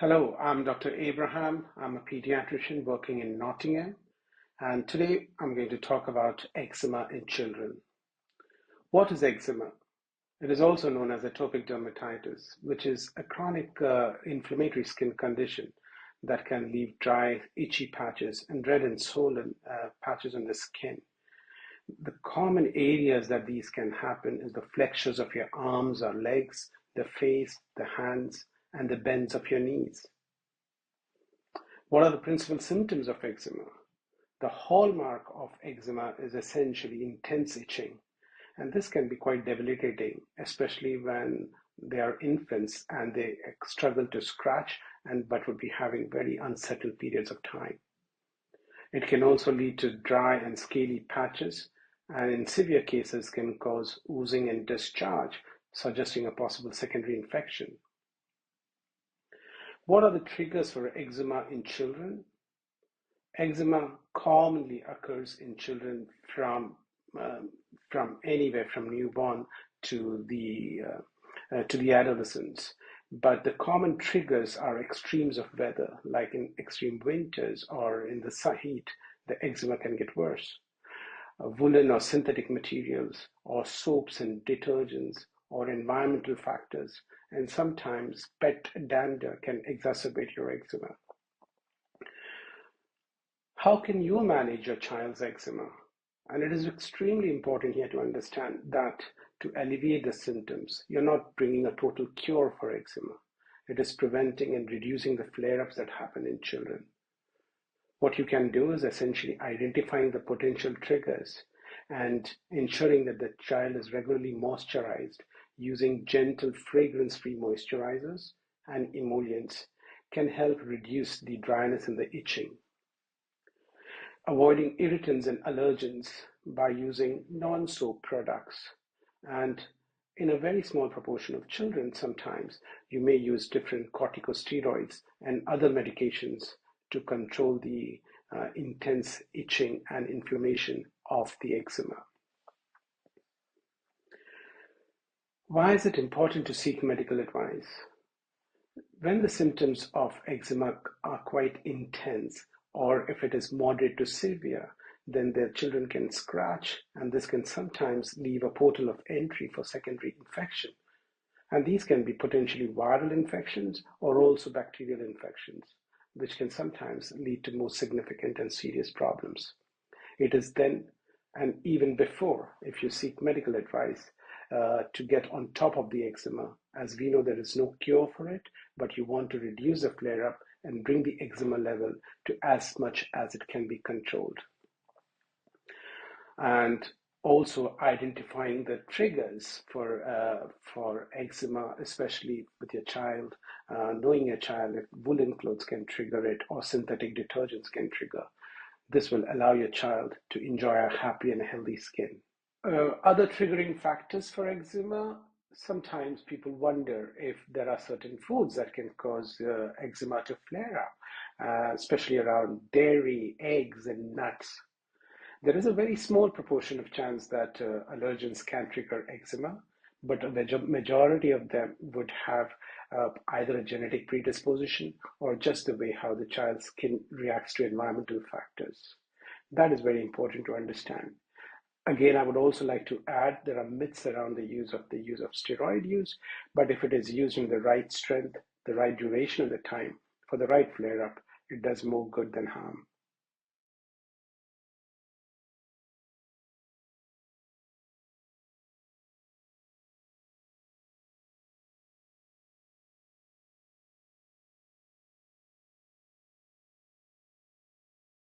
Hello, I'm Dr. Abraham. I'm a pediatrician working in Nottingham, and today I'm going to talk about eczema in children. What is eczema? It is also known as atopic dermatitis, which is a chronic inflammatory skin condition that can leave dry, itchy patches and red and swollen patches on the skin. The common areas that these can happen is the flexures of your arms or legs, the face, the hands, and the bends of your knees. What are the principal symptoms of eczema? The hallmark of eczema is essentially intense itching, and this can be quite debilitating, especially when they are infants and they struggle to scratch but would be having very unsettled periods of time. It can also lead to dry and scaly patches, and in severe cases can cause oozing and discharge, suggesting a possible secondary infection. What are the triggers for eczema in children? Eczema commonly occurs in children from anywhere from newborn to the adolescence. But the common triggers are extremes of weather, like in extreme winters or in the heat, the eczema can get worse. Woolen or synthetic materials, or soaps and detergents, or environmental factors, and sometimes pet dander can exacerbate your eczema. How can you manage your child's eczema? And it is extremely important here to understand that to alleviate the symptoms, you're not bringing a total cure for eczema. It is preventing and reducing the flare-ups that happen in children. What you can do is essentially identifying the potential triggers and ensuring that the child is regularly moisturized using gentle fragrance-free moisturizers and emollients can help reduce the dryness and the itching. Avoiding irritants and allergens by using non-soap products. And in a very small proportion of children, sometimes you may use different corticosteroids and other medications to control the intense itching and inflammation of the eczema. Why is it important to seek medical advice? When the symptoms of eczema are quite intense, or if it is moderate to severe, then the children can scratch, and this can sometimes leave a portal of entry for secondary infection. And these can be potentially viral infections or also bacterial infections, which can sometimes lead to more significant and serious problems. It is then, and even before, if you seek medical advice, to get on top of the eczema, as we know there is no cure for it, but you want to reduce the flare-up and bring the eczema level to as much as it can be controlled. And also identifying the triggers for eczema, especially with your child, knowing your child if woolen clothes can trigger it or synthetic detergents can trigger. This will allow your child to enjoy a happy and healthy skin. Other triggering factors for eczema, sometimes people wonder if there are certain foods that can cause eczema to flare up, especially around dairy, eggs, and nuts. There is a very small proportion of chance that allergens can trigger eczema, but a majority of them would have either a genetic predisposition or just the way how the child's skin reacts to environmental factors. That is very important to understand. Again, I would also like to add there are myths around the use of steroid use, but if it is used in the right strength, the right duration of the time, for the right flare-up, it does more good than harm.